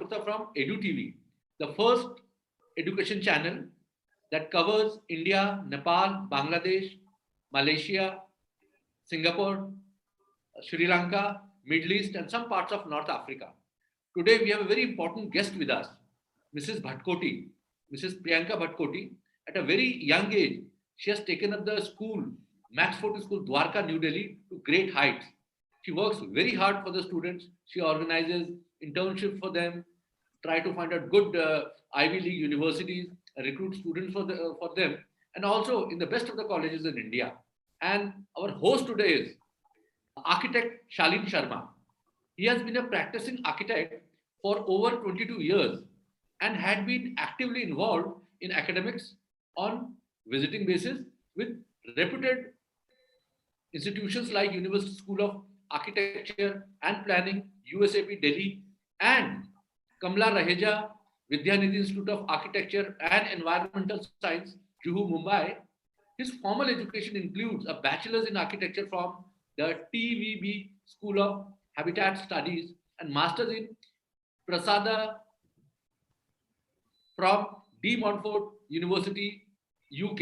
Murtha from Edu TV, the first education channel that covers India, Nepal, Bangladesh, Malaysia, Singapore, Sri Lanka, Middle East, and some parts of North Africa. Today, we have a very important guest with us, Mrs. Bhatkoti, Mrs. Priyanka Bhatkoti. At a very young age, she has taken up the school, Max Forty School, Dwarka, New Delhi, to great heights. She works very hard for the students. She organizes internships for them, try to find out good Ivy League universities, recruit students for them, and also in the best of the colleges in India. And our host today is architect Shalin Sharma. He has been a practicing architect for over 22 years and had been actively involved in academics on visiting basis with reputed institutions like University School of Architecture and Planning, USAP Delhi, and Kamla Raheja Vidyanidhi Institute of Architecture and Environmental Science, Juhu, Mumbai. His formal education includes a bachelor's in architecture from the TVB School of Habitat Studies and master's in Prasada from De Montfort University, UK.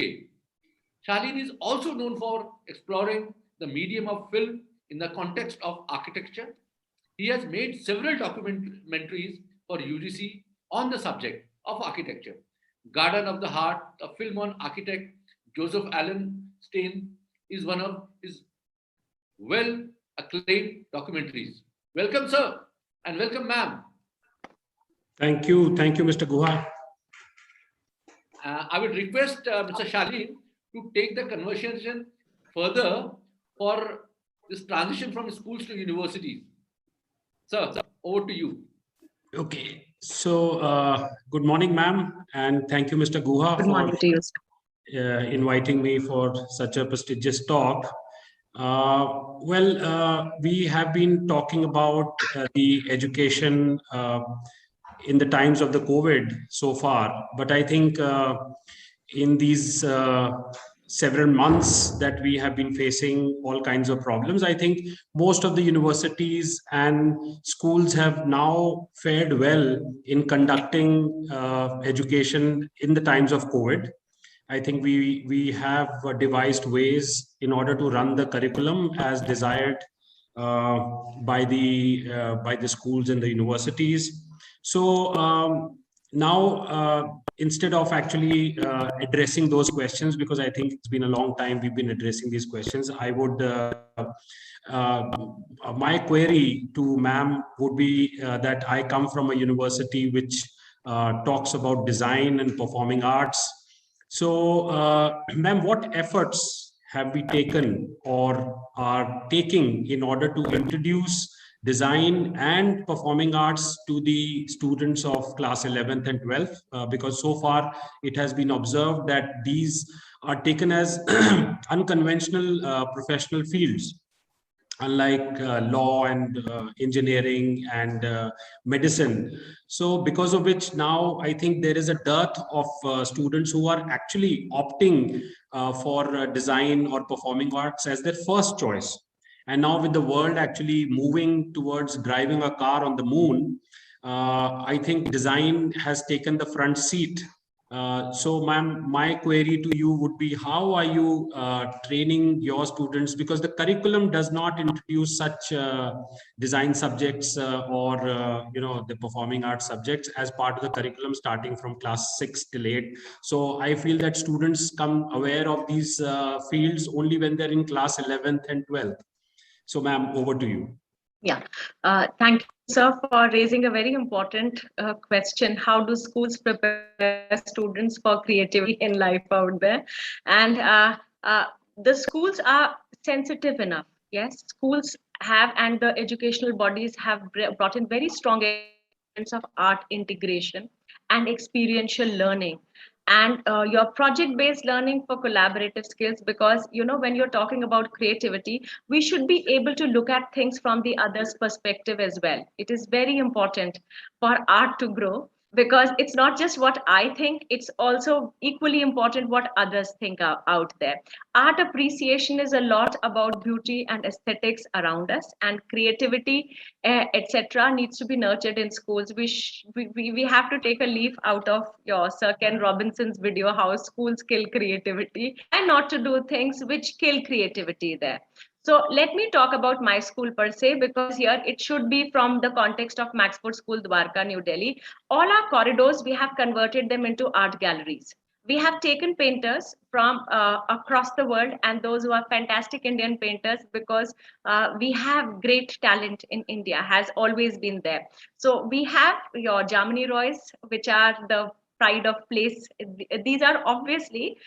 Shalin is also known for exploring the medium of film in the context of architecture. He has made several documentaries for UGC on the subject of architecture. Garden of the Heart, a film on architect Joseph Allen Stein, is one of his well acclaimed documentaries. Welcome, sir, and welcome, ma'am. Thank you, Mr. Guha. I would request Mr. Shalin to take the conversation further for this transition from schools to universities. Sir, over to you. Okay, so good morning, ma'am, and thank you, Mr. Guha, Good morning to you. Inviting me for such a prestigious talk. We have been talking about the education in the times of the COVID so far, but I think in these several months that we have been facing all kinds of problems, I think most of the universities and schools have now fared well in conducting education in the times of COVID. I think we have devised ways in order to run the curriculum as desired by the schools and the universities. So now, instead of actually addressing those questions, because I think it's been a long time we've been addressing these questions, I would my query to ma'am would be that I come from a university which talks about design and performing arts. So, ma'am, what efforts have we taken or are taking in order to introduce design and performing arts to the students of class 11th and 12th? Because so far it has been observed that these are taken as unconventional professional fields, unlike law and engineering and medicine. So because of which now I think there is a dearth of students who are actually opting for design or performing arts as their first choice. And now with the world actually moving towards driving a car on the moon, I think design has taken the front seat. So ma'am, my query to you would be, how are you training your students? Because the curriculum does not introduce such design subjects or the performing arts subjects as part of the curriculum starting from class 6 till 8. So I feel that students come aware of these fields only when they're in class 11th and 12th. So ma'am, over to you. Yeah, thank you, sir, for raising a very important question. How do schools prepare students for creativity in life out there? And the schools are sensitive enough. Yes, schools have, and the educational bodies have brought in very strong elements of art integration and experiential learning, and your project-based learning for collaborative skills. Because when you're talking about creativity, we should be able to look at things from the other's perspective as well. It is very important for art to grow because it's not just what I think, it's also equally important what others think out there. Art appreciation is a lot about beauty and aesthetics around us, and creativity, etc., needs to be nurtured in schools. We have to take a leaf out of your Sir Ken Robinson's video, How Schools Kill Creativity. Try not to do things which kill creativity there. So let me talk about my school per se, because here it should be from the context of Maxford School, Dwarka, New Delhi. All our corridors, we have converted them into art galleries. We have taken painters from across the world, and those who are fantastic Indian painters, because we have great talent in India, has always been there. So we have your Jamini Roys, which are the pride of place. These are obviously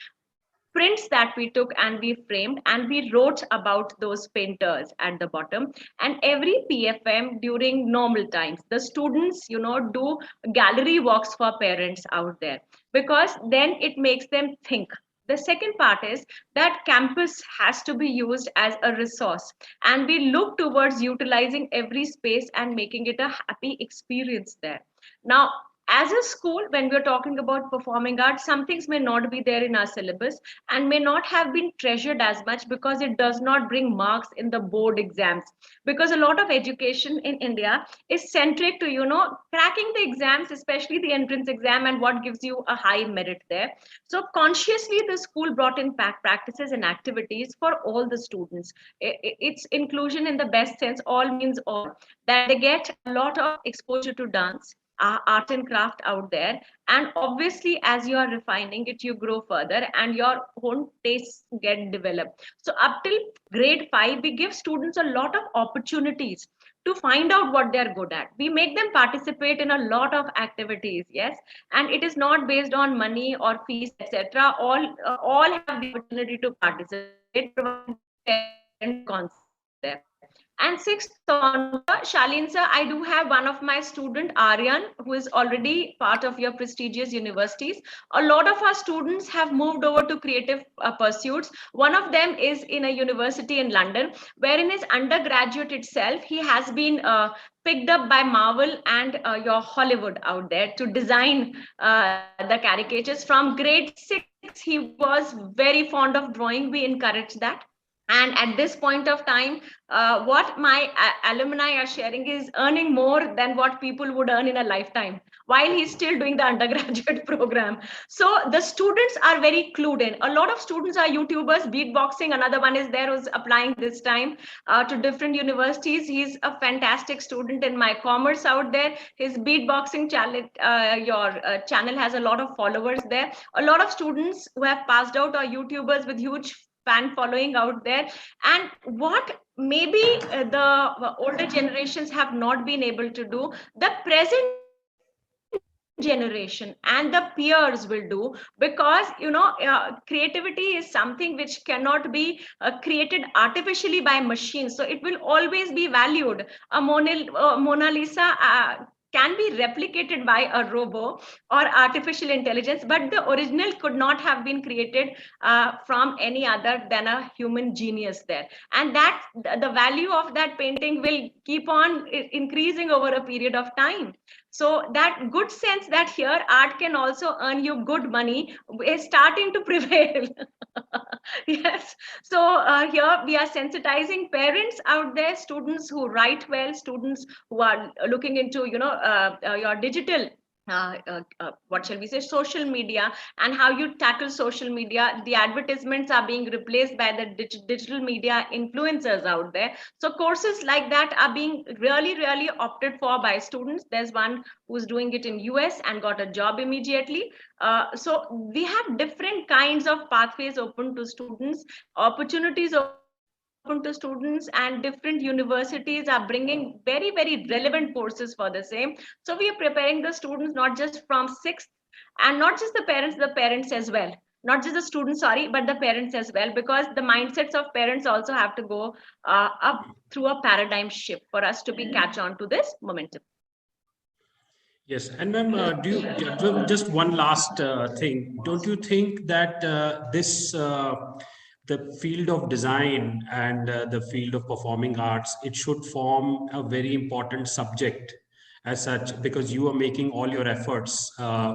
prints that we took and we framed, and we wrote about those painters at the bottom. And every PFM during normal times, the students, do gallery walks for parents out there, because then it makes them think. The second part is that campus has to be used as a resource, and we look towards utilizing every space and making it a happy experience there. Now, as a school, when we're talking about performing arts, some things may not be there in our syllabus and may not have been treasured as much, because it does not bring marks in the board exams. Because a lot of education in India is centric to, cracking the exams, especially the entrance exam, and what gives you a high merit there. So consciously, the school brought in practices and activities for all the students. It's inclusion in the best sense, all means all, that they get a lot of exposure to dance, art and craft out there. And obviously, as you are refining it, you grow further and your own tastes get developed. So up till grade 5, we give students a lot of opportunities to find out what they're good at. We make them participate in a lot of activities, yes, and it is not based on money or fees, etc. All have the opportunity to participate, provided concept. And sixth on, Shalin sir, I do have one of my student, Aryan, who is already part of your prestigious universities. A lot of our students have moved over to creative pursuits. One of them is in a university in London, where in his undergraduate itself, he has been picked up by Marvel and your Hollywood out there to design the caricatures. From grade 6, he was very fond of drawing. We encourage that. And at this point of time, what my alumni are sharing is earning more than what people would earn in a lifetime while he's still doing the undergraduate program. So the students are very clued in. A lot of students are YouTubers. Beatboxing, another one is there who's applying this time to different universities. He's a fantastic student in my commerce out there. His beatboxing channel, channel has a lot of followers there. A lot of students who have passed out are YouTubers with huge fan following out there. And what maybe the older generations have not been able to do, the present generation and the peers will do, because creativity is something which cannot be created artificially by machines, so it will always be valued. A Mona Lisa can be replicated by a robo or artificial intelligence, but the original could not have been created from any other than a human genius there. And that the value of that painting will keep on increasing over a period of time. So that good sense that here art can also earn you good money is starting to prevail. Yes. So here we are sensitizing parents out there, students who write well, students who are looking into, your digital what shall we say, social media, and how you tackle social media. The advertisements are being replaced by the digital media influencers out there. So courses like that are being really opted for by students. There's one who's doing it in US and got a job immediately. So we have different kinds of pathways open to students, opportunities open to students, and different universities are bringing very relevant courses for the same. So we are preparing the students not just from 6th, and not just the parents as well, not just the students, sorry, but the parents as well, because the mindsets of parents also have to go up through a paradigm shift for us to be catch on to this momentum. Yes, and ma'am, just one last thing? Don't you think that the field of design and the field of performing arts, it should form a very important subject as such, because you are making all your efforts,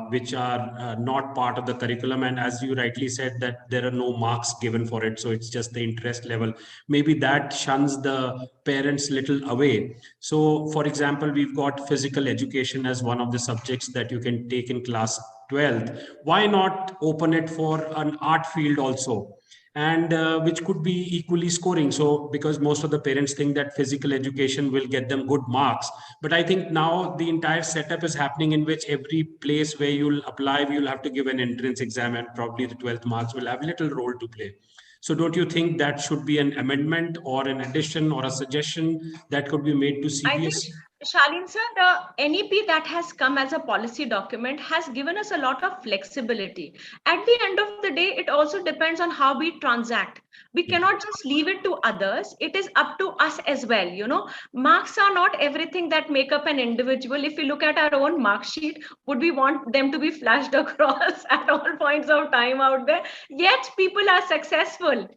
which are not part of the curriculum. And as you rightly said, that there are no marks given for it. So it's just the interest level. Maybe that shuns the parents little away. So for example, we've got physical education as one of the subjects that you can take in class 12th. Why not open it for an art field also? And which could be equally scoring. So because most of the parents think that physical education will get them good marks, but I think now the entire setup is happening in which every place where you'll apply, you'll have to give an entrance exam, and probably the 12th marks will have little role to play. So don't you think that should be an amendment or an addition or a suggestion that could be made to I think, CBSE? Shalin sir, the NEP that has come as a policy document has given us a lot of flexibility. At the end of the day, it also depends on how we transact. We cannot just leave it to others. It is up to us as well. You know, marks are not everything that make up an individual. If we look at our own mark sheet, would we want them to be flashed across at all points of time out there? Yet people are successful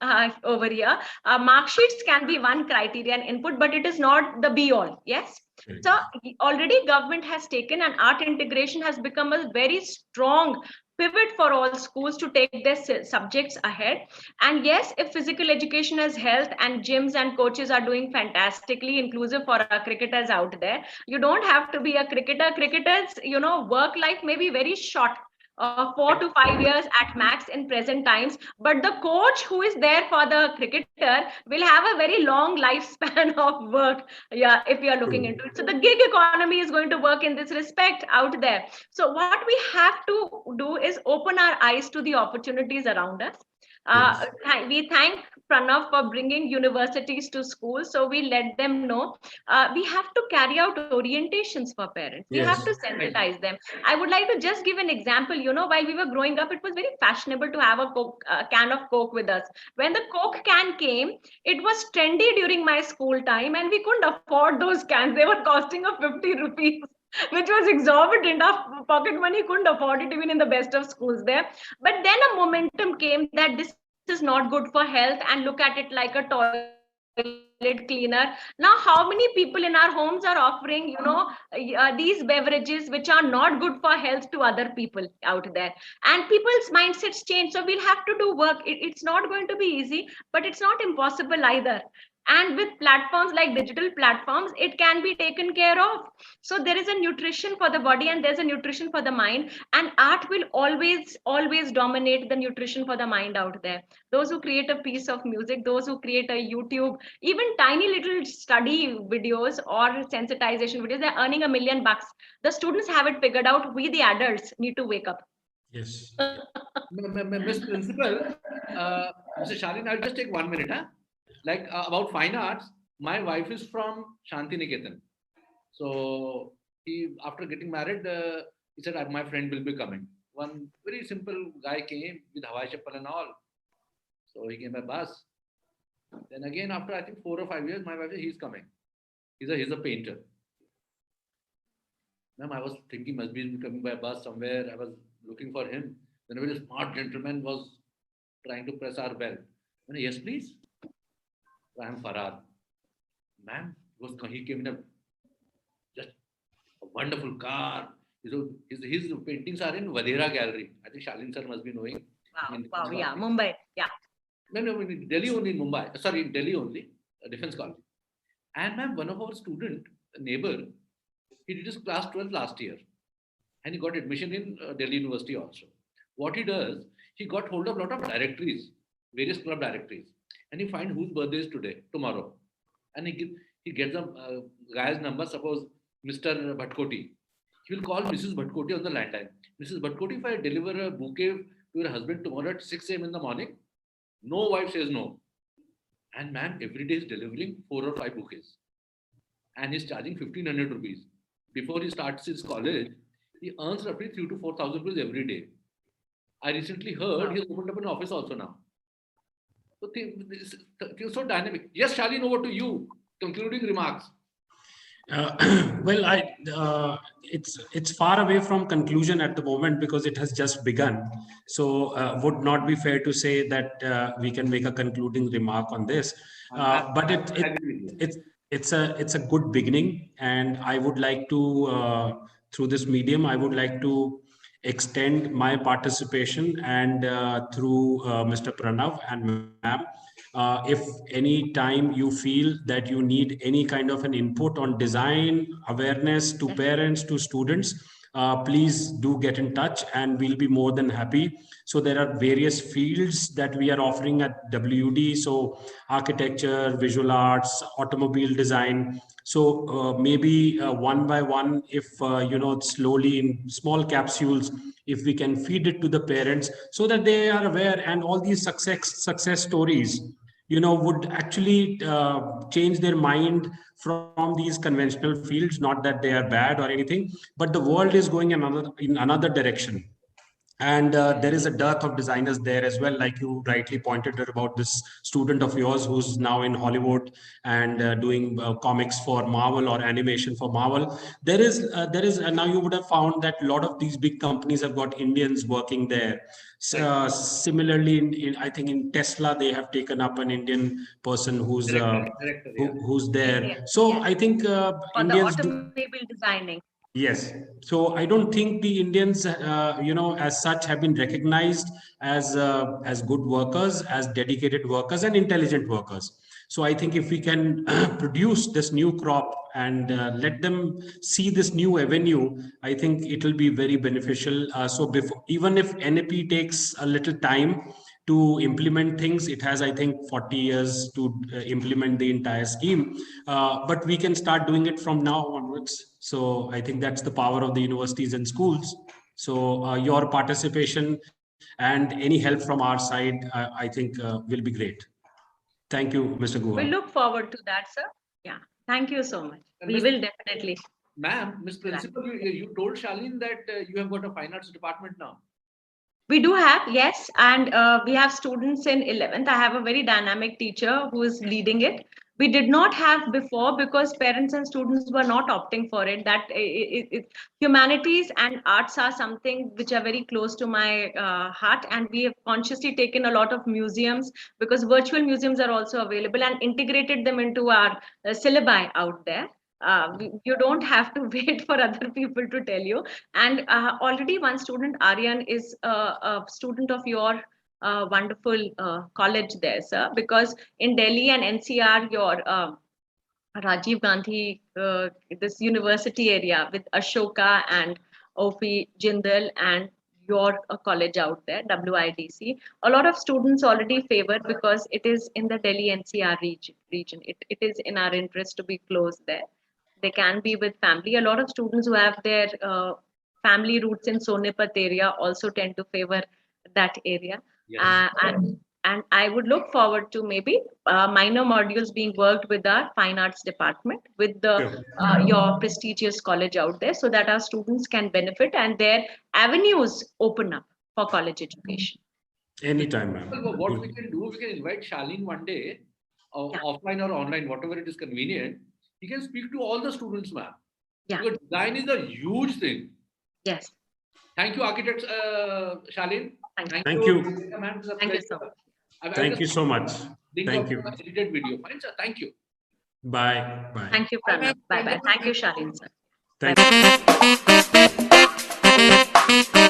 over here. Mark sheets can be one criterion input, but it is not the be all. Yes. So already government has taken, and art integration has become a very strong pivot for all schools to take their subjects ahead. And yes, if physical education is health and gyms and coaches are doing fantastically inclusive for our cricketers out there, you don't have to be a cricketer. Cricketers, you know, work life may be very short. 4 to 5 years at max in present times, but the coach who is there for the cricketer will have a very long lifespan of work. Yeah, if you are looking into it, so the gig economy is going to work in this respect out there. So what we have to do is open our eyes to the opportunities around us. We thank Pranav for bringing universities to schools. So we let them know we have to carry out orientations for parents. We have to sensitize them. I would like to just give an example. You know, while we were growing up, it was very fashionable to have a can of Coke with us. When the Coke can came, it was trendy during my school time, and we couldn't afford those cans. They were costing of 50 rupees. Which was exorbitant. Our pocket money couldn't afford it even in the best of schools there. But then a momentum came that this is not good for health, and look at it like a toilet cleaner. Now, how many people in our homes are offering, you know, these beverages which are not good for health to other people out there? And people's mindsets change. So we'll have to do work. It's not going to be easy, but it's not impossible either. And with platforms like digital platforms, it can be taken care of. So there is a nutrition for the body and there's a nutrition for the mind, and art will always dominate the nutrition for the mind out there. Those who create a piece of music, those who create a YouTube, even tiny little study videos or sensitization videos, they're earning $1 million. The students have it figured out. We the adults need to wake up. Yes. Miss Principal, Mr. Shalin, I'll just take 1 minute. Like about fine arts, my wife is from Shantiniketan. So he, after getting married, he said, my friend will be coming. One very simple guy came with Hawaii chappal and all. So he came by bus. Then again, after I think 4 or 5 years, my wife said, he's coming. He's a painter. Ma'am, I was thinking must be coming by bus somewhere. I was looking for him. Then a very smart gentleman was trying to press our bell. Said, yes, please. I am Farad. Ma'am, he came in just a wonderful car. His paintings are in Vadera Gallery. I think Shalin sir must be knowing. Wow, yeah, Mumbai, yeah. No, in Delhi only, in Mumbai. Sorry, in Delhi only, Defense College. And ma'am, one of our student, a neighbor, he did his class 12 last year. And he got admission in Delhi University also. What he does, he got hold of a lot of directories, various club directories. And he finds whose birthday is tomorrow. And he gets a guy's number, suppose Mr. Bhatkoti. He will call Mrs. Bhatkoti on the landline. Mrs. Bhatkoti, if I deliver a bouquet to your husband tomorrow at 6 a.m. in the morning, no wife says no. And man, every day is delivering 4 or 5 bouquets. And he's charging 1,500 rupees. Before he starts his college, he earns roughly 3,000 to 4,000 rupees every day. I recently heard he's opened up an office also now. So things so dynamic. Yes, Shalin, over to you. Concluding remarks. Well, it's far away from conclusion at the moment because it has just begun. So would not be fair to say that we can make a concluding remark on this. But it's a good beginning, and I would like to through this medium, I would like to extend my participation, and through Mr. Pranav and ma'am, if any time you feel that you need any kind of an input on design awareness to parents, to students, please do get in touch, and we'll be more than happy. So there are various fields that we are offering at WD. So architecture, visual arts, automobile design. So maybe one by one, if slowly in small capsules, if we can feed it to the parents so that they are aware, and all these success stories, would actually change their mind from these conventional fields. Not that they are bad or anything, but the world is going in another direction, and there is a dearth of designers there as well, like you rightly pointed out about this student of yours who's now in Hollywood and doing comics for Marvel or animation for Marvel. There is now you would have found that a lot of these big companies have got Indians working there. Similarly, I think in Tesla they have taken up an Indian person who's Director, yeah. who's there. Yes, So yes. I think For the Indians do. automobile designing. Yes. So I don't think the Indians, as such, have been recognized as good workers, as dedicated workers, and intelligent workers. So I think if we can produce this new crop and let them see this new avenue, I think it will be very beneficial. So before, even if NAP takes a little time to implement things, it has, I think, 40 years to implement the entire scheme. But we can start doing it from now onwards. So I think that's the power of the universities and schools. So your participation and any help from our side, I think will be great. Thank you, Mr. We Guha. look forward to that, sir. Yeah. Thank you so much. And We Ms. will definitely. Ma'am, Ms. Principal, you told Shalin that you have got a fine arts department now. We do have, yes, and we have students in 11th. I have a very dynamic teacher who is leading it. We did not have before because parents and students were not opting for it. That humanities and arts are something which are very close to my heart, and we have consciously taken a lot of museums, because virtual museums are also available, and integrated them into our syllabi out there. You don't have to wait for other people to tell you. And already one student, Aryan, is a student of your wonderful college there, sir, because in Delhi and NCR, your Rajiv Gandhi, this university area with Ashoka and OP Jindal and your college out there, WIDC, a lot of students already favored because it is in the Delhi NCR region. It is in our interest to be close there. They can be with family. A lot of students who have their family roots in Sonipat area also tend to favor that area. Yes. And I would look forward to maybe minor modules being worked with our fine arts department, with the your prestigious college out there, so that our students can benefit and their avenues open up for college education. Anytime, ma'am. Well, what we can do, we can invite Shalin one day, Yeah. offline or online, whatever it is convenient. He can speak to all the students, ma'am. Yeah. Because design is a huge thing. Yes. Thank you, architects, Shalin. Thank you. Ma'am. It's a Thank you pleasure. so much. Thank you so much. Link Thank of you. the edited video. Fine, sir. Thank you. Bye. Bye. Thank you, Pranav. Bye bye. Thank you, Shalin, sir. Thank you.